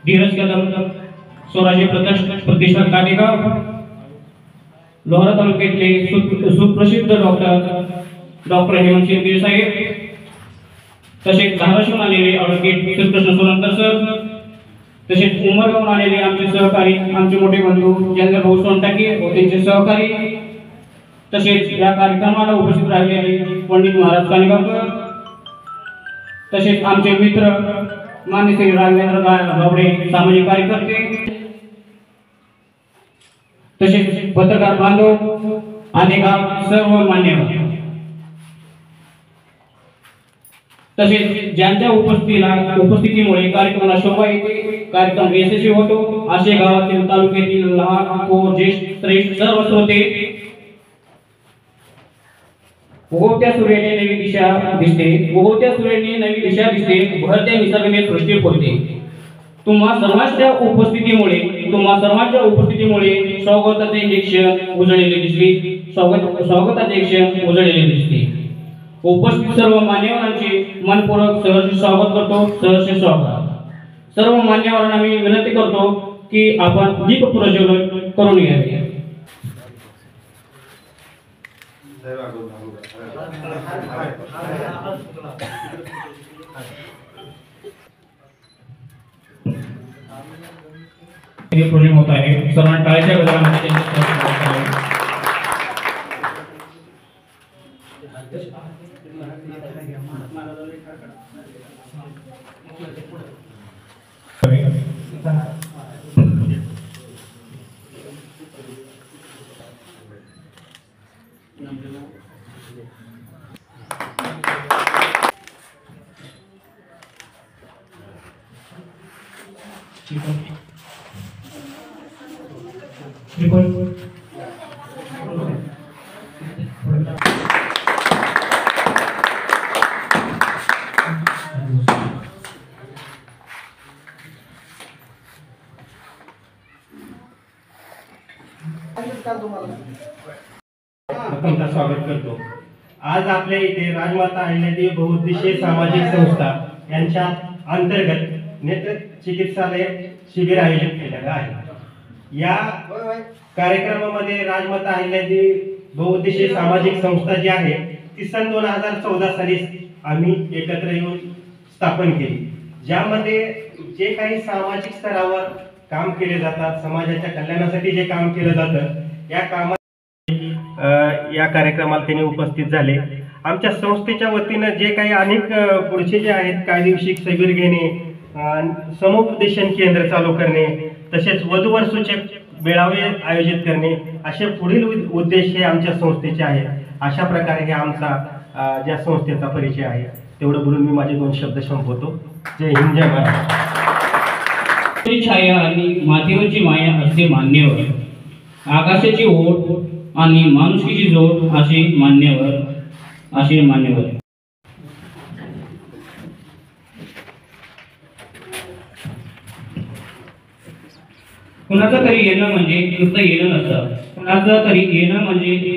धीरज कदम, स्वराज्य प्रतिष्ठान काटेगाव, लोहारा तालुक्यातले सुप्रसिद्ध डॉक्टर हेमंत शिंदे साहेब, तसेच धाराशिवून आलेले ॲडव्होकेट श्रीकृष्ण सोलंकर सर, तसेच उमरगावून आलेले आमचे सहकारी, आमचे मोठे बंधू चंद्र भाऊ सोनटाके व त्यांचे सहकारी, तसेच या कार्यक्रमाला उपस्थित राहिलेले पंडित महाराज कानिगावकर, तसेच आमचे मित्र मान्य श्री राघवेंद्र गावडे सामाजिक कार्यकर्ते, तसेच पत्रकार बांधव आणि सर्व मान्यवर, तसेच ज्यांच्या उपस्थितीमुळे कार्यक्रमाला शोभा येते, कार्यक्रम यशस्वी होतो असे गावातील तालुक्यातील लहान थोर ज्येष्ठ सर्व श्रोते, उगवत्या सूर्याने नवी दिशा दिसते, उगवत्या सूर्याने नवी दिशा दिसते, भरत्या निसर्गाने सृष्टी फुलते. तुम्हा सर्वांच्या उपस्थितीमुळे स्वागताचे क्षण उजळलेले दिसले, स्वागताचे क्षण उजळलेले दिसते. उपस्थित सर्व मान्यवरांचे मनपूर्वक सहर्ष स्वागत करतो. सहर्ष स्वागत. सर्व मान्यवरांना मी विनंती करतो की आपण दीप प्रज्वलन करून घ्यावे. प्रोजेक्ट होता है, सर्वांना टाळ्याच्या गजरामध्ये स्वागत करतो. आज आपल्या इथे राजमाता अहिल्यादेवी बहुउद्देशीय सामाजिक संस्था यांच्या अंतर्गत नेत्र चिकित्सालय शिबिर आयोजित केलेलं आहे. या कार्यक्रमामध्ये राजमाता अहिल्यादेवी बहुउद्देशीय सामाजिक संस्था जी आहे ती सन 2014 साली आम्ही एकत्र येऊन स्थापन केली, ज्यामध्ये जे काही सामाजिक स्तरावर काम केले जातात, समाजाच्या कल्याणासाठी जे काम केलं जातं, या कामात या कार्यक्रमाला त्यांनी उपस्थित झाले. आमच्या संस्थेच्या वतीनं जे काही अनेक पुढचे जे आहेत कायदेविषयक शिबिर घेणे, समुपदेशन केंद्र चालू करणे, तसेच वधूवर सूचक मेळावे आयोजित करणे, असे पुढील उद्देश हे आमच्या संस्थेचे आहेत. अशा प्रकारे हे आमचा ज्या संस्थेचा परिचय आहे. तेवढं बोलून मी माझे 2 शब्द संपवतो. जय हिंद, जय महाराष्ट्र. छाया आणि मातीवरची माया असते मान्यवर, आकाशाची ओढ आणि माणुसकीची जोड असे मान्यवर. कुणाचं तरी येणं म्हणजे नुसतं येणं नसतं, कुणाचं तरी येणं म्हणजे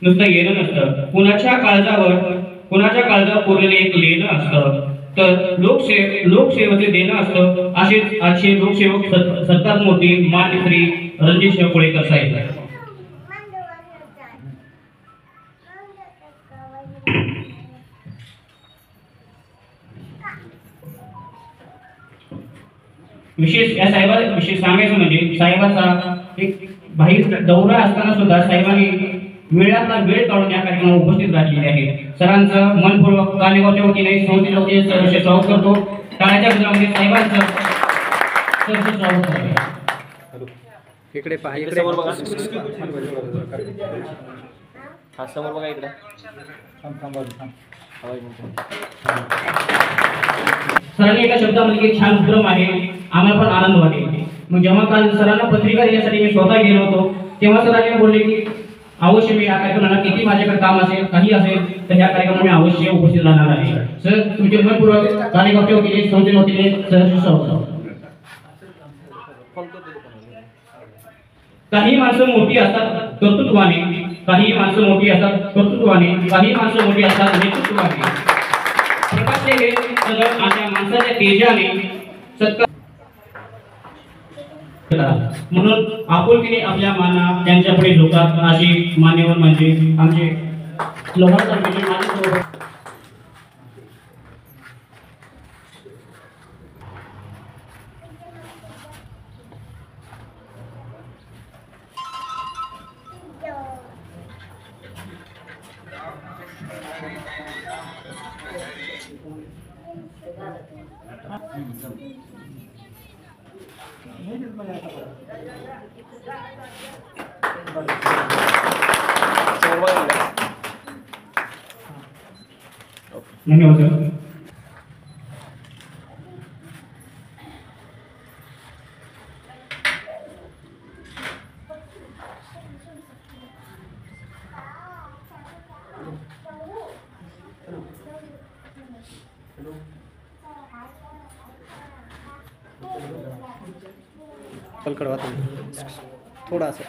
नुसतं येणं नसतं, कुणाच्या काळजावर कोरलेलं एक लेणं असतं, तर लोकसेवेचे देणं असतं. असेच आजचे लोकसेवक सर्वात मोठे मान्य श्री रणजित कोळेकर साहेब. विशेष सांगायचं म्हणजे साहेबाचा एक बाहेर दौरा असताना सुद्धा साहेबांनी वेळातला वेळ काढून या कार्यक्रमाला उपस्थित राहिलेले आहेत. सरांचं मनपूर्वक कानेगावच्या वतीने संस्थेच्या वतीने सहर्ष स्वागत करतो. टाळ्याच्या गजरामध्ये साहेबांचं सहर्ष स्वागत करतो. इकडे पहा, इकडे समोर बघा, हा समोर बघा, इकडे सरांनी एका शब्दामध्ये एक छान उपक्रम आहे, आम्हाला पण आनंद वाटेल. मग जेव्हा काल सरांना पत्रिका देण्यासाठी मी स्वतः गेलो होतो, तेव्हा सरांनी बोलले की अवश्य मी या कार्यक्रमाला किती माझ्याकडे काम असेल, काही असेल, तर या कार्यक्रमाला मी अवश्य उपस्थित राहणार आहे. सर, तुमचे मनपूर्वक कानेगावच्या वतीने संस्थेच्या वतीने सहर्ष स्वागत. काही माणसं मोठी असतात कर्तृत्वाने, काही माणसं मोठी असतात कर्तृत्वाने, काही माणसं मोठी असतात नेतृत्वाने. प्रकाशले हे सगळं अशा माणसाच्या तेजाने सत्कार करा. म्हणून आपुलकीने आपल्या माना त्यांच्यापुढे झुकतात अशी मान्यवर म्हणजे आमचे लोहार तालुक्याचे माजी सभापती समोर बघा इकडे. धन्यवाद सर. पलकड वाचून थोडा असं.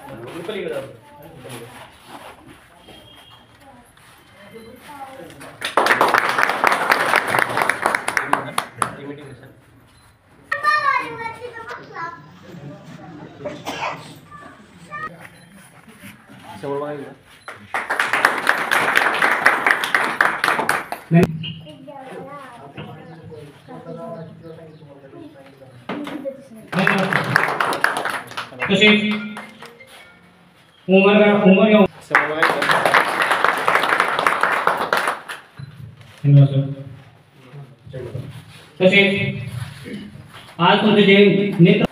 समोर बघा इकडे. तसेच उमरगा समोर बघा इकडे. तसेच आज तुमचे जे नेत्र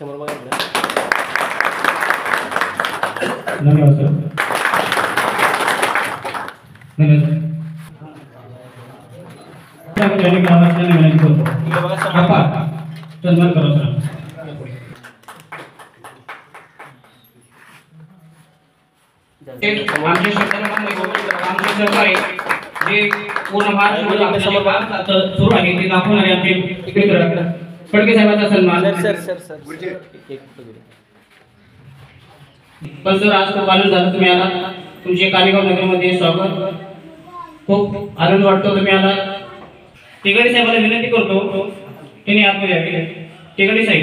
समोर बघा इकडे. धन्यवाद सर. धन्यवाद. विनंती करतो. इकडे बघा समोर. आपा सन्मान करा सर. आमचे आमचे सहकारी जे पूर्ण महाराष्ट्रामध्ये आपल्याला काम सुरू आहे ते दाखवणारे आमचे मित्र फडके साहेबांचा सन्मान. एक पण सर आज खूप आनंद झाला तुम्ही आला. तुमचे कानेगाव नगरमध्ये स्वागत. खूप आनंद वाटतो तुम्ही आला. टेकाडे साहेबांना विनंती करतो त्यांनी आतमध्ये यावे. टेकाडे साहेब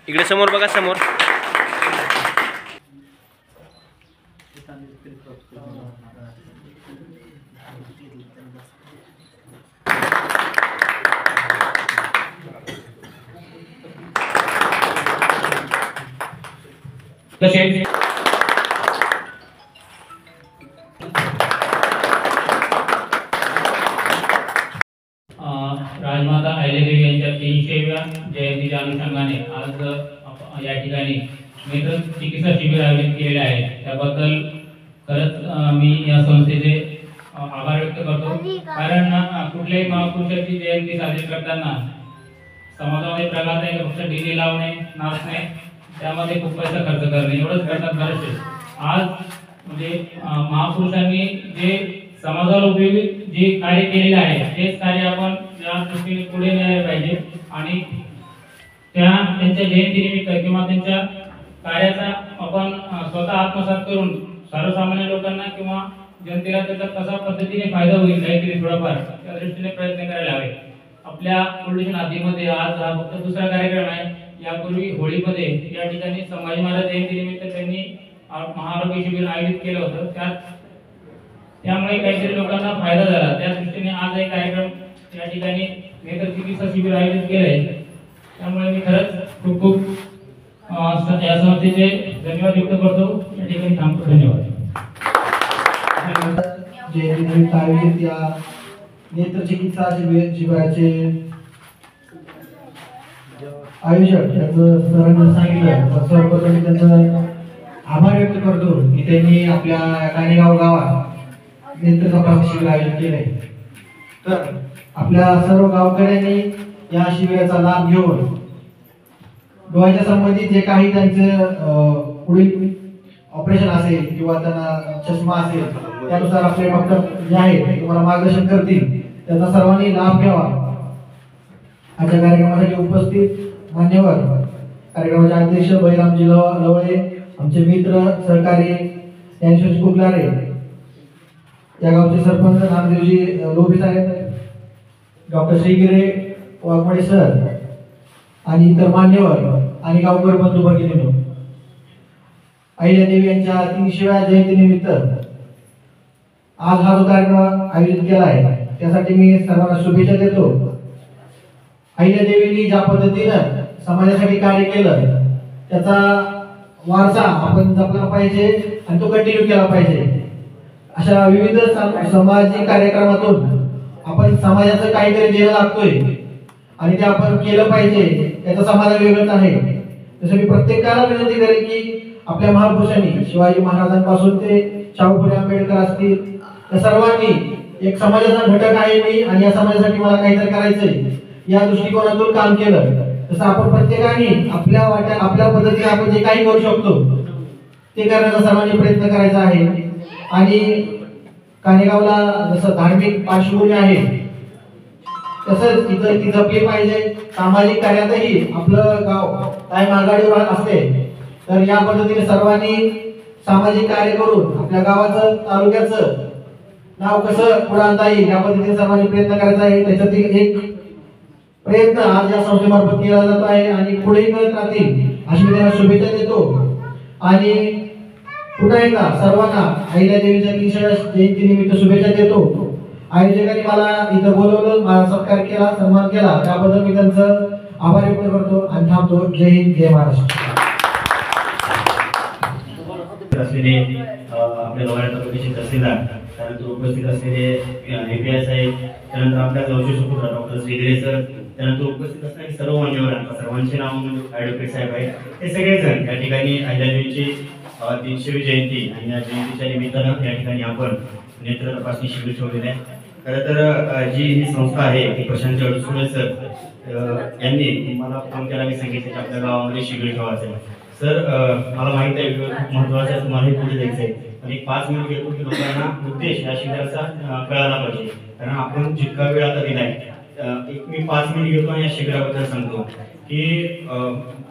इकडे समोर बघा समोर. तसेच राजमाता अहिल्यादेवी यांच्या 300व्या जयंतीच्या अनुषंगाने आज या ठिकाणी नेत्र चिकित्सा शिबिर आयोजित केलेले आहे. त्याबद्दल खरंच मी या संस्थेचे आभार व्यक्त करतो. कारण कुठल्याही महापुरुषाची जयंती साजरी करताना समाजामध्ये प्रघात आहे फक्त डीजे लावणे नाचणे त्यामध्ये खूप पैसा खर्च करणे एवढंच करतात बरेचसे. आज म्हणजे महापुरुषांनी जे समाजाला उपयोगी जे कार्य केलेले आहे तेच कार्य आपण या दृष्टीने पुढे न्यायला पाहिजे आणि त्यांच्या जयंतीनिमित्त किंवा त्यांच्या कार्याचा आपण स्वतः आत्मसात करून सर्वसामान्य लोकांना किंवा जनतेला त्याचा कसा पद्धतीने फायदा होईल काहीतरी थोडाफार त्या दृष्टीने प्रयत्न करायला हवे. आपल्या पोल्युशन आधीमध्ये आज हा फक्त दुसरा कार्यक्रम आहे. यापूर्वी होळीमध्ये या ठिकाणी संभाजी महाराज जयंतीनिमित्त त्यांनी महाआरोग्य शिबिर आयोजित केलं होतं. त्यामुळे काहीतरी लोकांना फायदा झाला. त्या दृष्टीने आज एक कार्यक्रम या ठिकाणी नेत्र चिकित्सा शिबिर आयोजित केलंय. त्यामुळे मी खरंच खूप खूप या संस्थेचे धन्यवाद व्यक्त करतो. या ठिकाणी थांबतो. धन्यवाद. जयंतीनिमित्त आयोजित या नेत्र चिकित्सा शिबिराचे आयोजक त्यांचं सरांनी सांगितलं सर्वप्रथम मी त्यांचं आभार व्यक्त करतो की त्यांनी आपल्या कानेगाव गावात नेत्र तपासणी शिबिर आयोजित केले. तर आपल्या सर्व गावकऱ्यांनी या शिबिराचा लाभ घेऊन डोळ्याच्या संबंधित जे काही त्यांचं पुढील ऑपरेशन असेल किंवा त्यांना चष्मा असेल त्यानुसार आपले डॉक्टर जे आहेत ते तुम्हाला मार्गदर्शन करतील त्याचा सर्वांनी लाभ घ्यावा. आजच्या कार्यक्रमासाठी उपस्थित मान्यवर कार्यक्रमाचे अध्यक्ष बैरामजी लवळे आमचे मित्र सहकारी ज्ञानेश्वर कुकलारे या गावचे सरपंच नामदेवजी लोभी साहेब डॉक्टर श्रीगिरे वाघमोडे सर आणि इतर मान्यवर आणि गावकर बंधू भगिनींनो, अहिल्यादेवी यांच्या 300व्या जयंतीनिमित्त आज हा जो कार्यक्रम आयोजित केला आहे त्यासाठी मी सर्वांना शुभेच्छा देतो. अहिल्यादेवींनी ज्या पद्धतीनं समाजासाठी कार्य केलं त्याचा वारसा आपण जपला पाहिजे आणि तो कंटिन्यू केला पाहिजे. अशा विविध सामाजिक कार्यक्रमातून आपण समाजाचं काहीतरी देणं लागतोय आणि ते आपण केलं पाहिजे, त्याचं समाधान वेगळंच आहे. जसं मी प्रत्येकाला विनंती करेन की आपल्या महापुरुषांनी शिवाजी महाराजांपासून ते शाहू फुले आंबेडकर असतील त्या सर्वांनी एक समाजाचा घटक आहे मी आणि या समाजासाठी मला काहीतरी करायचंय या दृष्टिकोनातून काम केलं. तसं आपण प्रत्येकाने आपल्या पद्धतीने आपण जे काही करू शकतो ते करण्याचा सर्वांनी प्रयत्न करायचा आहे. आणि कानेगावला जसं धार्मिक पार्श्वभूमी आहे तसंच इथं ती जपली पाहिजे. सामाजिक कार्यातही आपलं गाव काय माघारीवर असते तर या पद्धतीने सर्वांनी सामाजिक कार्य करून आपल्या गावाचं तालुक्याचं नाव कसं पुढे आणता येईल या पद्धतीने सर्वांनी प्रयत्न करायचा आहे. त्याच्यातील एक प्रयत्न आज या संस्थेमार्फत केला जात आहे आणि पुढेही करत राहतील अशी मी त्यांना शुभेच्छा देतो. आणि पुन्हा एकदा सर्वांना अहिल्यादेवीच्या 300व्या जयंतीनिमित्त शुभेच्छा देतो. आयोजकांनी मला इथं बोलवलं, मला सत्कार केला, सन्मान केला त्याबद्दल मी त्यांचं आभार व्यक्त करतो आणि थांबतो. जय हिंद, जय महाराष्ट्र. असलेले आपल्या लोहारा तालुक्याचे तहसीलदार, त्यानंतर उपस्थित असलेले API साहेब, त्यानंतर आपल्या गावचे सुपुत्र डॉक्टर श्रीगिरे सर, त्यानंतर उपस्थित असणारे सर्व मान्यवरांना सर्वांचे नाव ॲडव्होकेट साहेब आहेत, हे सगळेजण या ठिकाणी अहिल्यादेवीची 300वी जयंती आणि या जयंतीच्या निमित्तानं या ठिकाणी आपण नेत्र तपासणी शिबिर ठेवलेले आहे. खरं तर जी ही संस्था आहे ती प्रशांत अडसुळे सर यांनी मला फोन केला, मी सांगितलं की आपल्या गावामध्ये शिबिर ठेवायचं आहे. सर मला माहित आहे खूप महत्त्वाचं आहे, तुम्हालाही पुढे जायचं आहे आणि 5 मिनिट घेतो की लोकांना उद्देश या शिबिराचा कळायला पाहिजे. कारण आपण जितका वेळ आता दिलाय मी 5 मिनिट घेतो आणि या शिबिराबद्दल सांगतो की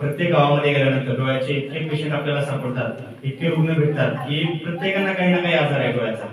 प्रत्येक गावामध्ये गेल्यानंतर डोळ्याचे इतके पेशंट आपल्याला सापडतात, इतके रुग्ण भेटतात की प्रत्येकांना काही ना काही आजार आहे डोळ्याचा.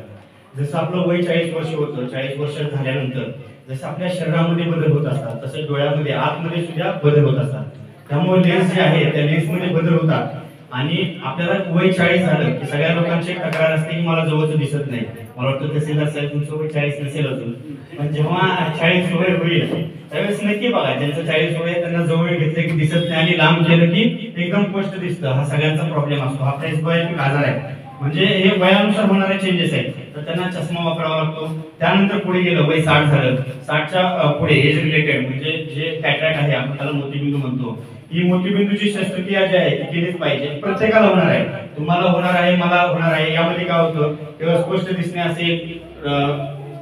जसं आपलं वय 40 वर्ष होतं, 40 वर्ष झाल्यानंतर जसं आपल्या शरीरामध्ये बदल होत असतात तसं डोळ्यामध्ये आतमध्ये सुद्धा बदल होत असतात. त्यामुळे लेन्स जे आहे त्या लेन्समध्ये बदल होतात आणि आपल्याला वय 40 झालं की सगळ्या लोकांची एक तक्रार असते की मला जवळचं दिसत नाही. मला वाटतं तहसीलदार साहेब तुमचं वय 40 नसेल अजून, पण जेव्हा 40 वय होईल त्यावेळेस नक्की बघा ज्यांचं 40 वय त्यांना जवळ घेतलं की दिसत नाही आणि लांब गेलं की एकदम स्पष्ट दिसतं. हा सगळ्यांचा प्रॉब्लेम असतो, हा प्रेसबायोटिक आजार आहे. म्हणजे हे वयानुसार होणारे चेंजेस आहेत, तर त्यांना चष्मा वापरावा लागतो. त्यानंतर पुढे गेलं वय 60 झालं, 60च्या पुढे एज रिलेटेड म्हणजे जे कॅटरॅक्ट आहे आपण त्याला मोतीबिंदू म्हणतो, ही मोतीबिंदूची शस्त्रक्रिया जी आहे ती केलीच पाहिजे. प्रत्येकाला होणार आहे, तुम्हाला होणार आहे, मला होणार आहे. यामध्ये काय होतं तेव्हा स्पष्ट दिसणे असेल,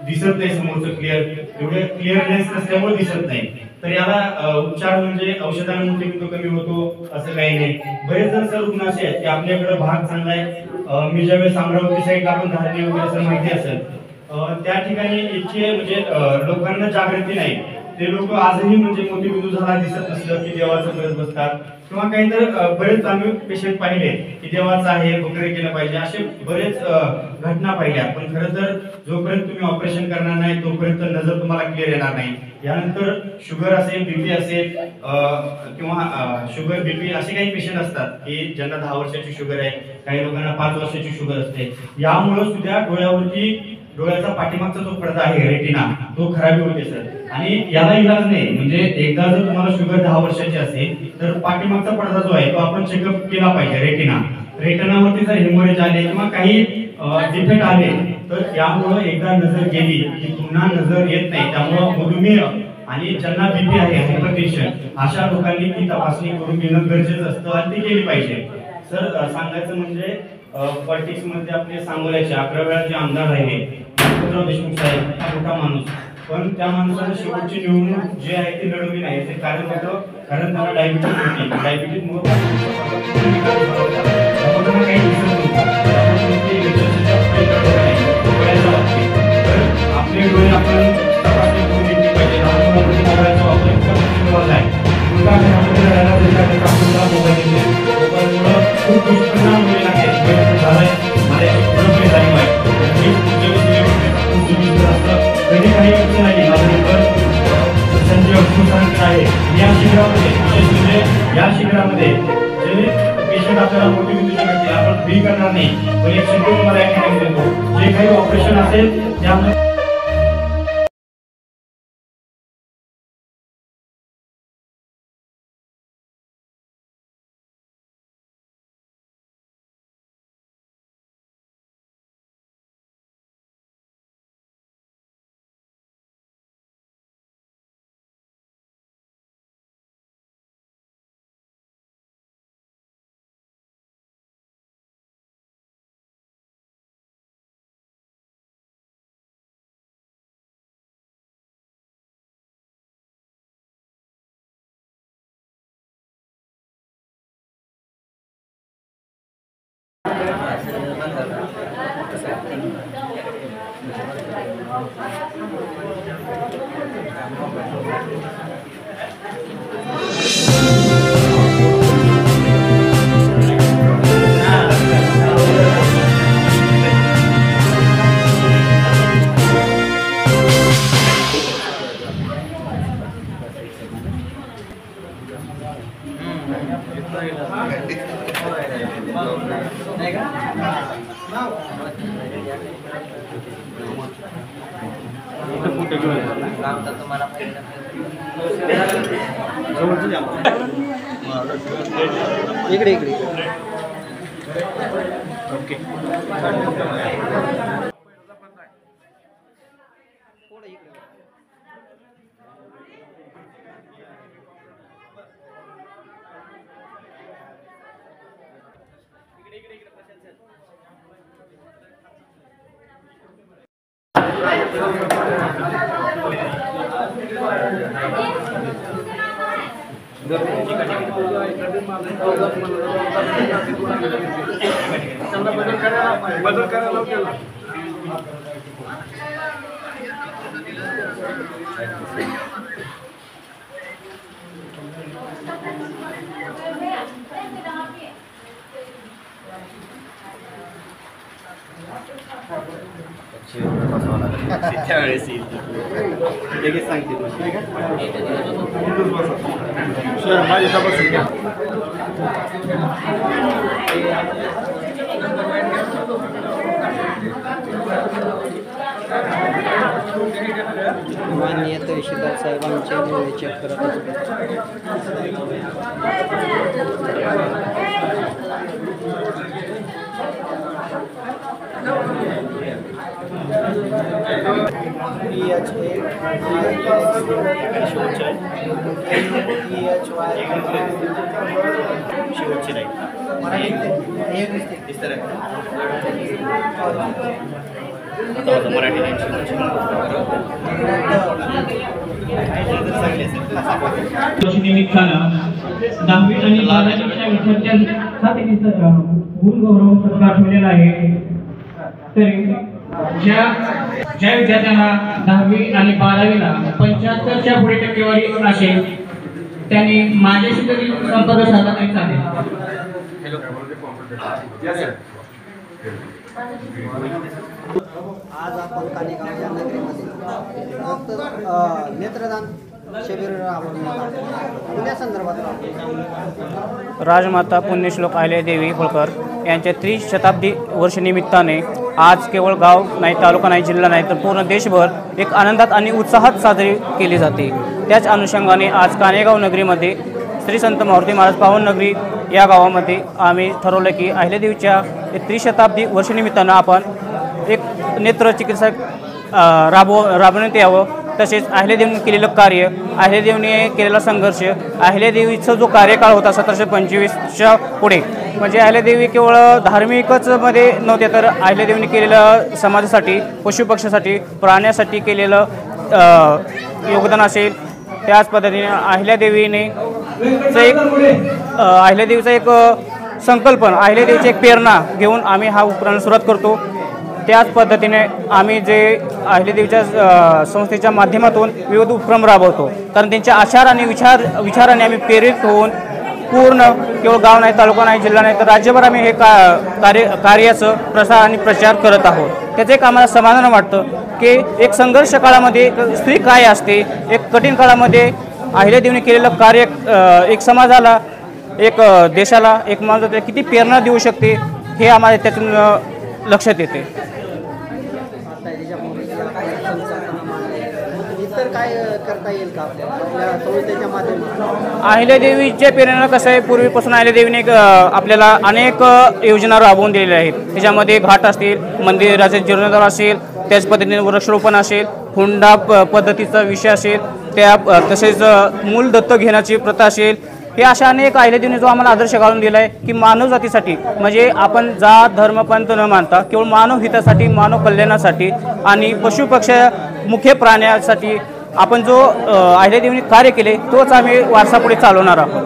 दिसत नाही समोरचं क्लिअर, एवढे क्लिअरनेस नसल्यामुळे दिसत नाही. तर याला उपचार म्हणजे औषधाने मोतीबिंदू कमी होतो असं काही नाही. बरेच जण सर रुग्ण असे आहेत की आपल्याकडे भाग चांगला आहे. मी ज्यावेळेस अमरावती साईडला आपण धारणी वगैरे असं माहिती असेल त्या ठिकाणी इतके म्हणजे लोकांना जागृती नाही. ते लोक आजही म्हणजे मोतीबिंदू झाला दिसत नसलं की देवाचं करत बसतात किंवा काहीतरी बरेच आम्ही पेशंट पाहिले की देवाचं आहे वगैरे केलं पाहिजे, असे बरेच घटना पाहिल्या. पण खरं तर जोपर्यंत तुम्ही ऑपरेशन करणार नाही तोपर्यंत नजर तुम्हाला क्लिअर येणार नाही. यानंतर शुगर असेल, बीपी असेल किंवा शुगर बीपी असे काही पेशंट असतात की ज्यांना 10 वर्षाची शुगर आहे, काही लोकांना 5 वर्षाची शुगर असते. यामुळे सुद्धा डोळ्यावरती डोळ्याचा पाठीमागचा जो पडदा आहे रेटिना तो खराबी होते सर. आणि याला इलाज नाही, म्हणजे एकदा जर तुम्हाला शुगर 10 वर्षाची असेल तर पाठीमागचा पडदा जो आहे तो आपण चेकअप केला पाहिजे. रेटिनावरती जर हेमोरेज आले किंवा काही डिफेक्ट आले तर यामुळे एकदा नजर गेली की पुन्हा नजर येत नाही. त्यामुळे मधुमेह आणि ज्यांना बीपी आहे, हायपरटेन्शन, अशा लोकांनी ती तपासणी करून घेणं गरजेचं असतं आणि ती केली पाहिजे. सर सांगायचं म्हणजे पॉलिटिक्स मध्ये आपले सांगोल्याचे 11 वेळा जे आमदार राहिले गणपतराव देशमुख साहेब, हा मोठा माणूस, पण त्या माणसाने शेवटची निवडणूक जी आहे ती लढवली नाही. ते कारण होतं कारण त्यांना डायबिटीज होती. डायबिटीजमुळे काही दिसत नव्हतं. आपले डोळे आपण तपासणी करून घेतली पाहिजे. लहान मुलांमध्ये मोबाईलचा वापर इतका महत्त्वाचा आहे. मुलगा घरामध्ये राहायला देशात आपल्याला मोबाईलमुळे खूप दुष्परिणाम होईल आहे. झालंय मला एक जाणीव आहे. कधी काही नाही आहे. या शिबिरामध्ये विशेष म्हणजे या शिबिरामध्ये जे पेशंट आपल्याला मोठी बिंदूचे भेटतील आपण फ्री करणार नाही, पण एक शेड्यूल तुम्हाला या ठिकाणी देतो. जे काही ऑपरेशन असेल त्यामध्ये इकडे इकडे ओके बदल करायला केला त्यावेळेस लगेच सांगते माझी तपासून घ्या माननीय तहसीलदार साहेबांचे डोळे चेक करत शेवटची नाही मराठी निमित्तानं 10वी आणि 12वीच्या विद्यार्थ्यांसाठी गुण गौरव सत्कार ठेवलेला आहे. तरी ज्या विद्यार्थ्यांना 10वी आणि 12वीला 75च्या पुढे टक्केवारी असेल त्यांनी माझ्याशी तरी संपर्क साधला तरी चालेल. आज आपण कानेगाव या नगरीमध्ये नेत्रदान शिबिर राबवण्यात संदर्भात राजमाता पुण्यश्लोक अहिल्यादेवी होळकर यांच्या त्रिशताब्दी वर्षनिमित्ताने आज केवळ गाव नाही, तालुका नाही, जिल्हा नाही तर पूर्ण देशभर एक आनंदात आणि उत्साहात साजरी केली जाते. त्याच अनुषंगाने आज कानेगाव नगरीमध्ये श्री संत मारुती महाराज पावन नगरी या गावामध्ये आम्ही ठरवलं की अहिल्यादेवीच्या त्रिशताब्दी वर्षनिमित्तानं आपण एक नेत्र चिकित्सा राबवण्यात यावं. तसेच अहिल्यादेवीने केलेलं कार्य, अहिल्यादेवीने केलेला संघर्ष, अहिल्यादेवीचा जो कार्यकाळ होता 1725च्या पुढे, म्हणजे अहिल्यादेवी केवळ धार्मिकच मध्ये नव्हते तर अहिल्यादेवीने केलेलं समाजासाठी, पशुपक्षासाठी, प्राण्यासाठी केलेलं योगदान असेल. त्याच पद्धतीने अहिल्यादेवीचा एक संकल्पना, अहिल्यादेवीची एक प्रेरणा घेऊन आम्ही हा उपक्रम सुरुवात करतो. त्याच पद्धतीने आम्ही जे अहिल्यादेवीच्या संस्थेच्या माध्यमातून विविध उपक्रम राबवतो. कारण त्यांच्या आचार आणि विचाराने आम्ही प्रेरित होऊन पूर्ण केवळ गाव नाही, तालुका नाही, जिल्हा नाही तर राज्यभर आम्ही हे कार्याचं प्रसार आणि प्रचार करत आहोत. त्याचं एक आम्हाला समाधान वाटतं की एक संघर्ष काळामध्ये एक स्त्री काय असते, एक कठीण काळामध्ये अहिल्यादेवीने केलेलं कार्य एक समाजाला, एक देशाला, एक माणसाला किती प्रेरणा देऊ शकते हे आम्हाला त्यातून लक्षात येते. आता त्याच्यामुळे संकल्पना मांडली. इतर काय करता येईल का आपल्या संहितेच्या माध्यमातून? अहिल्यादेवीच्या प्रेरणा कसं आहे, पूर्वीपासून अहिल्यादेवीने आपल्याला अनेक योजना राबवून दिलेल्या आहेत. त्याच्यामध्ये घाट असतील, मंदिराचे जीर्णोद्धार असेल, त्याच पद्धतीने वृक्षारोपण असेल, हुंडा पद्धतीचा विषय असेल, त्या तसेच मूल दत्तक घेण्याची प्रथा असेल, हे अशा अनेक अहिल्यादेवीने जो आम्हाला आदर्श घालून दिला आहे की मानव जातीसाठी, म्हणजे आपण जात धर्म पंथ न मानता केवळ मानव हितासाठी, मानव कल्याणासाठी आणि पशुपक्षी मुख्य प्राण्यासाठी आपण जो अहिल्यादेवीने कार्य केले तोच आम्ही वारसा पुढे चालवणार आहोत.